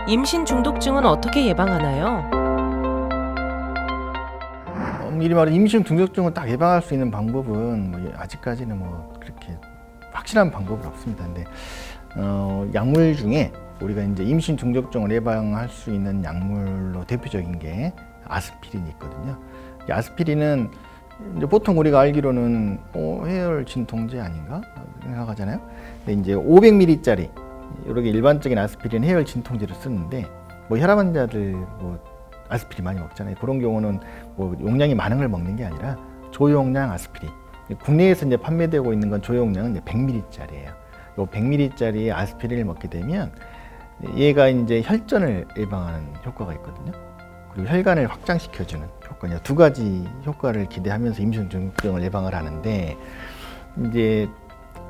임신 중독증은 어떻게 예방하나요? 미리 말해 임신 중독증을 딱 예방할 수 있는 방법은 아직까지는 그렇게 확실한 방법은 없습니다. 근데 약물 중에 우리가 이제 임신 중독증을 예방할 수 있는 약물로 대표적인 게 아스피린이 있거든요. 이 아스피린은 이제 보통 우리가 알기로는 해열 진통제 아닌가 생각하잖아요. 근데 이제 500ml짜리 이렇게 일반적인 아스피린 해열 진통제를 쓰는데 혈압 환자들 아스피린 많이 먹잖아요. 그런 경우는 용량이 많은 걸 먹는 게 아니라 조용량 아스피린. 국내에서 이제 판매되고 있는 건 조용량은 100ml짜리예요. 요 100ml짜리 아스피린을 먹게 되면 얘가 이제 혈전을 예방하는 효과가 있거든요. 그리고 혈관을 확장시켜주는 효과, 두 가지 효과를 기대하면서 임신 중독증을 예방을 하는데, 이제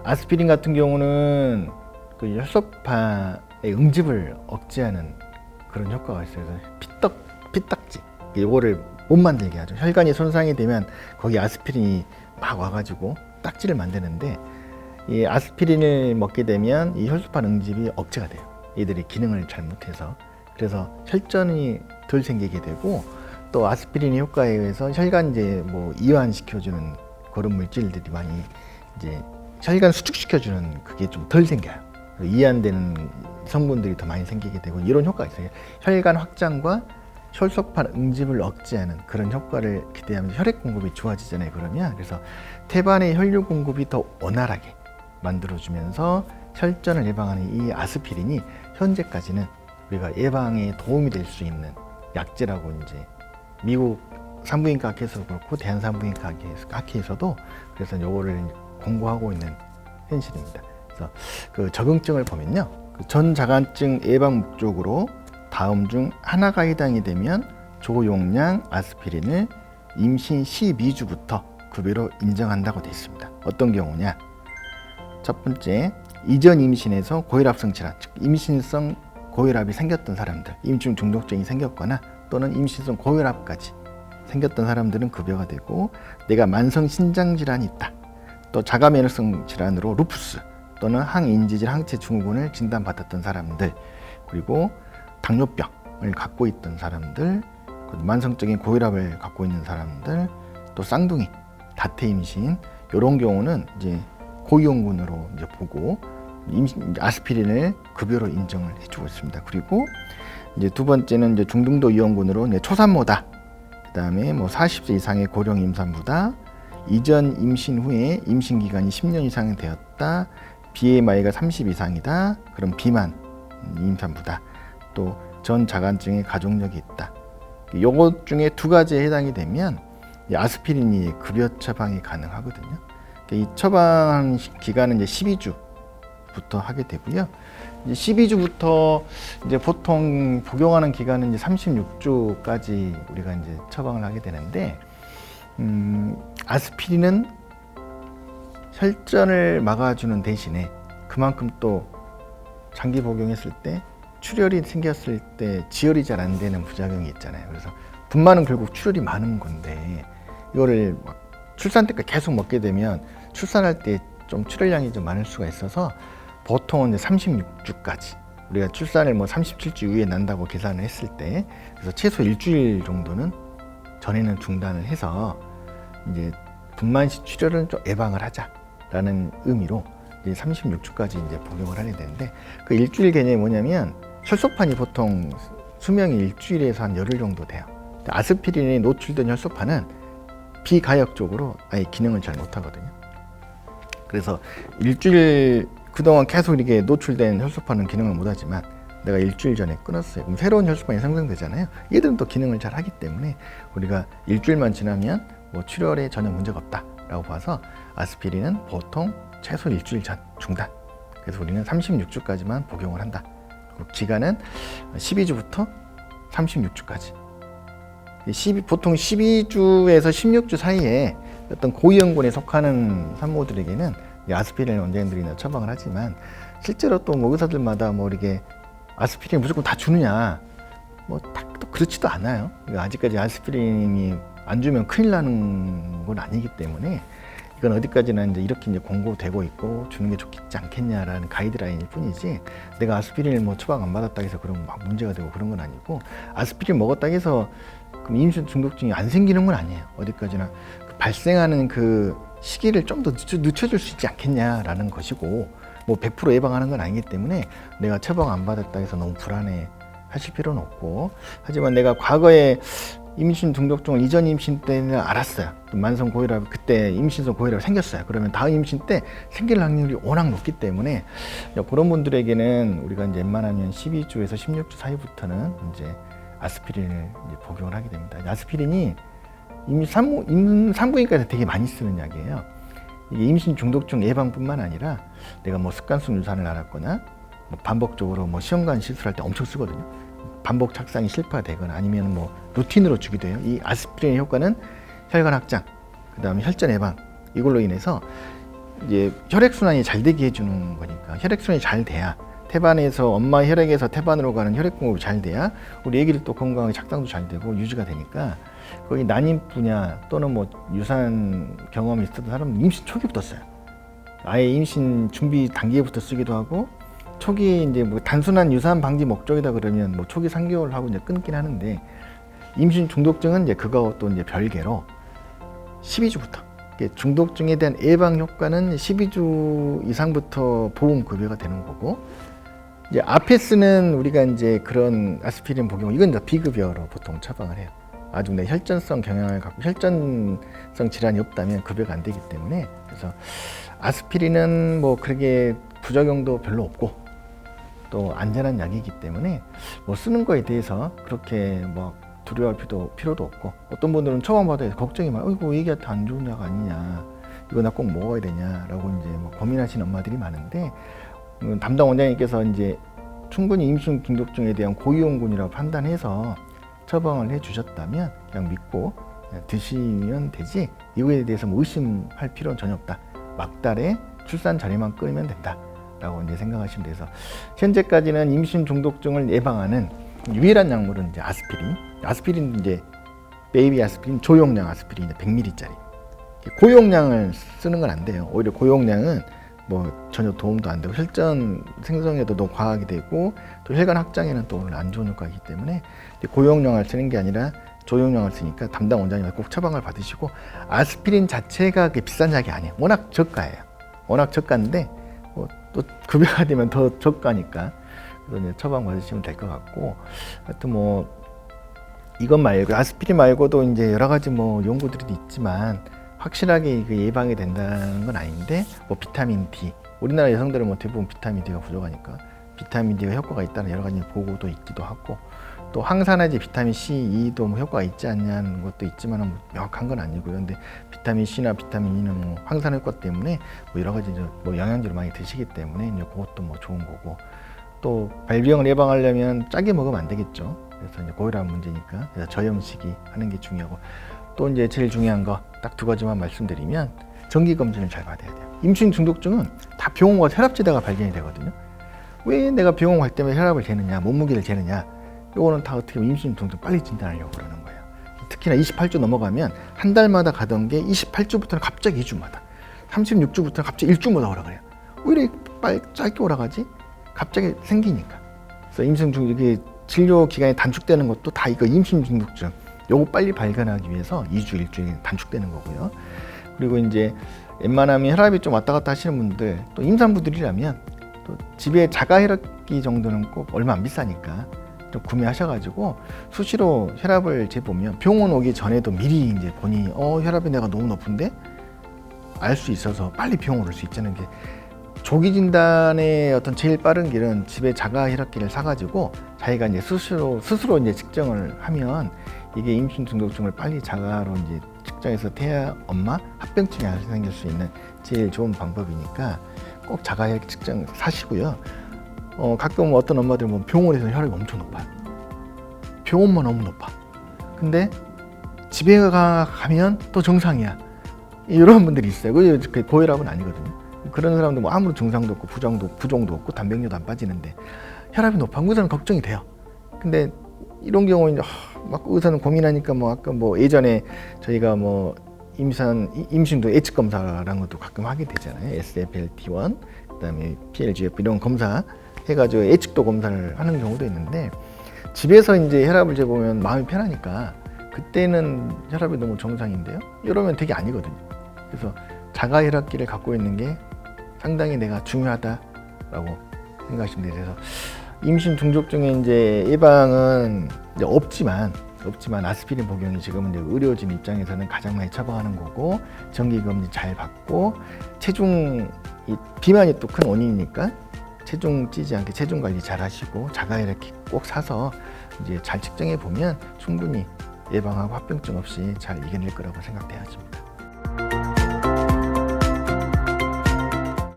아스피린 같은 경우는 그 혈소판의 응집을 억제하는 그런 효과가 있어요. 그래서 피딱지, 이거를 못 만들게 하죠. 혈관이 손상이 되면 거기 아스피린이 막 와가지고 딱지를 만드는데, 이 아스피린을 먹게 되면 이 혈소판 응집이 억제가 돼요. 얘들이 기능을 잘못해서. 그래서 혈전이 덜 생기게 되고, 또 아스피린의 효과에 의해서 혈관제 이완시켜주는 그런 물질들이 많이 이제 혈관 수축시켜주는 그게 좀 덜 생겨요. 이완되는 성분들이 더 많이 생기게 되고 이런 효과가 있어요. 혈관 확장과 혈소판 응집을 억제하는 그런 효과를 기대하면서 혈액 공급이 좋아지잖아요. 그래서 태반의 혈류 공급이 더 원활하게 만들어주면서 혈전을 예방하는 이 아스피린이 현재까지는 우리가 예방에 도움이 될 수 있는 약제라고 이제 미국 산부인과 학회에서도 그렇고 대한산부인과 학회에서도 그래서 요거를 공고하고 있는 현실입니다. 그래서 그 적응증을 보면요, 그 전자간증 예방 목적으로 다음 중 하나가 해당이 되면 조용량 아스피린을 임신 12주부터 급여로 인정한다고 되어 있습니다. 어떤 경우냐? 첫 번째, 이전 임신에서 고혈압성 질환, 즉 임신성 고혈압이 생겼던 사람들, 임신 중독증이 생겼거나 또는 임신성 고혈압까지 생겼던 사람들은 급여가 되고, 내가 만성 신장 질환이 있다, 또 자가 면역성 질환으로 루푸스 또는 항인지질 항체 증후군을 진단받았던 사람들, 그리고 당뇨병을 갖고 있던 사람들, 만성적인 고혈압을 갖고 있는 사람들, 또 쌍둥이, 다태 임신, 이런 경우는 이제 고위험군으로 이제 보고 아스피린을 급여로 인정을 해주고 있습니다. 그리고 이제 두 번째는 이제 중등도 위험군으로 초산모다, 그다음에 40세 이상의 고령 임산부다, 이전 임신 후에 임신 기간이 10년 이상 되었다, BMI가 30 이상이다, 그럼 비만 임산부다, 또 전 자간증의 가족력이 있다. 요것 중에 두 가지에 해당이 되면 아스피린이 급여 처방이 가능하거든요. 이 처방 기간은 이제 12주부터 하게 되고요. 이제 12주부터 이제 보통 복용하는 기간은 이제 36주까지 우리가 이제 처방을 하게 되는데, 아스피린은 혈전을 막아주는 대신에 그만큼 또 장기 복용했을 때 출혈이 생겼을 때 지혈이 잘 안 되는 부작용이 있잖아요. 그래서 분만은 결국 출혈이 많은 건데, 이거를 출산 때까지 계속 먹게 되면 출산할 때 좀 출혈량이 좀 많을 수가 있어서 보통은 이제 36주까지, 우리가 출산을 37주 이후에 난다고 계산을 했을 때, 그래서 최소 일주일 정도는 전에는 중단을 해서 이제 분만 시 출혈은 좀 예방을 하자라는 의미로 이제 36주까지 이제 복용을 하게 되는데, 그 일주일 개념이 뭐냐면 혈소판이 보통 수명이 일주일에서 한 열흘 정도 돼요. 아스피린에 노출된 혈소판은 비가역적으로 아예 기능을 잘 못하거든요. 그래서 일주일 그동안 계속 이렇게 노출된 혈소판은 기능을 못하지만 내가 일주일 전에 끊었어요. 그럼 새로운 혈소판이 생성되잖아요. 얘들은 또 기능을 잘 하기 때문에 우리가 일주일만 지나면 출혈에 전혀 문제가 없다라고 봐서 아스피린은 보통 최소 일주일 전 중단. 그래서 우리는 36주까지만 복용을 한다. 기간은 12주부터 36주까지. 보통 12주에서 16주 사이에 어떤 고위험군에 속하는 산모들에게는 아스피린을 원장님들이 처방을 하지만, 실제로 또 의사들마다 이렇게 아스피린 무조건 다 주느냐, 또 그렇지도 않아요. 아직까지 아스피린이 안 주면 큰일 나는 건 아니기 때문에 이건 어디까지나 이제 이렇게 이제 권고되고 있고 주는 게 좋겠지 않겠냐라는 가이드라인일 뿐이지, 내가 아스피린을 뭐 처방 안 받았다 해서 그러면 막 문제가 되고 그런 건 아니고, 아스피린 먹었다 해서 그럼 임신 중독증이 안 생기는 건 아니에요. 어디까지나 그 발생하는 그 시기를 좀 더 늦춰줄 수 있지 않겠냐라는 것이고, 뭐 100% 예방하는 건 아니기 때문에 내가 처방 안 받았다 해서 너무 불안해 하실 필요는 없고, 하지만 내가 과거에 임신 중독증을 이전 임신 때는 알았어요. 만성 고혈압, 그때 임신성 고혈압 생겼어요. 그러면 다음 임신 때 생길 확률이 워낙 높기 때문에 그런 분들에게는 우리가 이제 웬만하면 12주에서 16주 사이부터는 이제 아스피린을 이제 복용을 하게 됩니다. 아스피린이 이미 산부인과에서 되게 많이 쓰는 약이에요. 이게 임신 중독증 예방뿐만 아니라 내가 뭐 습관성 유산을 앓았거나 뭐 반복적으로 뭐 시험관 시술할 때 엄청 쓰거든요. 반복 착상이 실패가 되거나 아니면 뭐 루틴으로 주기도 해요. 이 아스피린의 효과는 혈관 확장, 그다음에 혈전 예방, 이걸로 인해서 이제 혈액 순환이 잘 되게 해주는 거니까, 혈액 순환이 잘 돼야 태반에서 엄마 혈액에서 태반으로 가는 혈액 공급이 잘 돼야 우리 애기들 또 건강하게 착상도 잘 되고 유지가 되니까, 거기 난임 분야 또는 뭐 유산 경험이 있었던 사람은 임신 초기부터 써요. 아예 임신 준비 단계부터 쓰기도 하고, 초기 이제 뭐 단순한 유산 방지 목적이다 그러면 뭐 초기 3개월 하고 이제 끊긴 하는데, 임신 중독증은 이제 그거 또 이제 별개로 12주부터 중독증에 대한 예방 효과는 12주 이상부터 보험 급여가 되는 거고, 이제 앞에 쓰는 우리가 이제 그런 아스피린 복용, 이건 이제 비급여로 보통 처방을 해요. 아주 내 혈전성 경향을 갖고 혈전성 질환이 없다면 급여가 안 되기 때문에, 그래서 아스피린은 뭐 그렇게 부작용도 별로 없고 또 안전한 약이기 때문에 뭐 쓰는 거에 대해서 그렇게 뭐 두려워할 필요도 없고, 어떤 분들은 처방받아서 걱정이 많아요. 이거 얘기한테 안 좋은 약 아니냐, 이거 나 꼭 먹어야 되냐라고 이제 뭐 고민하시는 엄마들이 많은데, 담당 원장님께서 이제 충분히 임신 중독증에 대한 고위험군이라고 판단해서 처방을 해주셨다면 그냥 믿고 그냥 드시면 되지, 이거에 대해서 뭐 의심할 필요는 전혀 없다. 막달에 출산 자리만 끊으면 된다 라고 이제 생각하시면 돼서, 현재까지는 임신 중독증을 예방하는 유일한 약물은 이제 아스피린 이제 베이비 아스피린, 조용량 아스피린 100ml짜리. 고용량을 쓰는 건 안 돼요. 오히려 고용량은 뭐 전혀 도움도 안 되고 혈전 생성에도 너무 과하게 되고 또 혈관 확장에는 또 안 좋은 효과이기 때문에 고용량을 쓰는 게 아니라 조용량을 쓰니까 담당 원장님한테 꼭 처방을 받으시고, 아스피린 자체가 비싼 약이 아니에요. 워낙 저가예요. 워낙 저가인데 또 급여가 되면 더 저가니까, 그래서 이제 처방 받으시면 될 것 같고, 하여튼 뭐 이것 말고 아스피린 말고도 이제 여러 가지 뭐 연구들이 있지만 확실하게 예방이 된다는 건 아닌데, 뭐 비타민 D, 우리나라 여성들은 뭐 대부분 비타민 D가 부족하니까 비타민 D가 효과가 있다는 여러 가지 보고도 있기도 하고, 또 항산화제 비타민 C, E도 뭐 효과가 있지 않냐는 것도 있지만 뭐 명확한 건 아니고요. 근데 비타민 C나 비타민 E는 뭐 항산화 효과 때문에 뭐 여러 가지 뭐 영양제를 많이 드시기 때문에 이제 그것도 뭐 좋은 거고, 또 발병을 예방하려면 짜게 먹으면 안 되겠죠. 그래서 이제 고혈압 문제니까 그래서 저염식이 하는 게 중요하고, 또 이제 제일 중요한 거 딱 2가지만 말씀드리면, 정기 검진을 잘 받아야 돼요. 임신 중독증은 다 병원 가서 혈압 재다가 발견이 되거든요. 왜 내가 병원 갈 때마다 혈압을 재느냐, 몸무게를 재느냐, 요거는 다 어떻게 보면 임신 중독증 빨리 진단하려고 그러는 거예요. 특히나 28주 넘어가면 한 달마다 가던 게 28주부터는 갑자기 2주마다, 36주부터는 갑자기 1주마다 오라 그래요. 왜 이렇게 빨리 짧게 오라 가지? 갑자기 생기니까. 그래서 임신 중 이게 진료 기간이 단축되는 것도 다 이거 임신 중독증, 요거 빨리 발견하기 위해서 2주, 일주일 단축되는 거고요. 그리고 이제 웬만하면 혈압이 좀 왔다 갔다 하시는 분들, 또 임산부들이라면 또 집에 자가 혈압기 정도는 꼭 얼마 안 비싸니까 좀 구매하셔가지고 수시로 혈압을 재보면, 병원 오기 전에도 미리 이제 본인이 혈압이 내가 너무 높은데 알 수 있어서 빨리 병원 올 수 있자는 게, 조기 진단의 어떤 제일 빠른 길은 집에 자가 혈압기를 사가지고 자기가 이제 스스로 이제 측정을 하면 이게 임신 중독증을 빨리 자가로 이제 측정해서 태아 엄마 합병증이 안 생길 수 있는 제일 좋은 방법이니까 꼭 자가 혈압 측정 사시고요. 가끔 어떤 엄마들 보면 병원에서 혈압이 엄청 높아요. 병원만 너무 높아. 근데 집에 가면 또 정상이야. 이런 분들이 있어요. 그 고혈압은 아니거든요. 그런 사람도 뭐 아무런 증상도 없고 부종도 없고 단백뇨도 안 빠지는데 혈압이 높아. 의사는 걱정이 돼요. 근데 이런 경우는 막 의사는 고민하니까 뭐 아까 뭐 예전에 저희가 뭐 임신도 예측 검사라는 것도 가끔 하게 되잖아요. SFLT1, 그다음에 PLGF 이런 검사 해가지고 예측도 검사를 하는 경우도 있는데 집에서 이제 혈압을 재보면 마음이 편하니까 그때는 혈압이 너무 정상인데요. 이러면 되게 아니거든요. 그래서 자가 혈압기를 갖고 있는 게 상당히 내가 중요하다라고 생각하시면 돼요. 그래서 임신 중족증의 이제 예방은 이제 없지만 아스피린 복용이 지금은 이제 의료진 입장에서는 가장 많이 처방하는 거고 정기검진 잘 받고 비만이 또 큰 원인이니까 체중 찌지 않게 체중 관리 잘 하시고 자가 혈압기 꼭 사서 이제 잘 측정해 보면 충분히 예방하고 합병증 없이 잘 이겨낼 거라고 생각돼야집니다.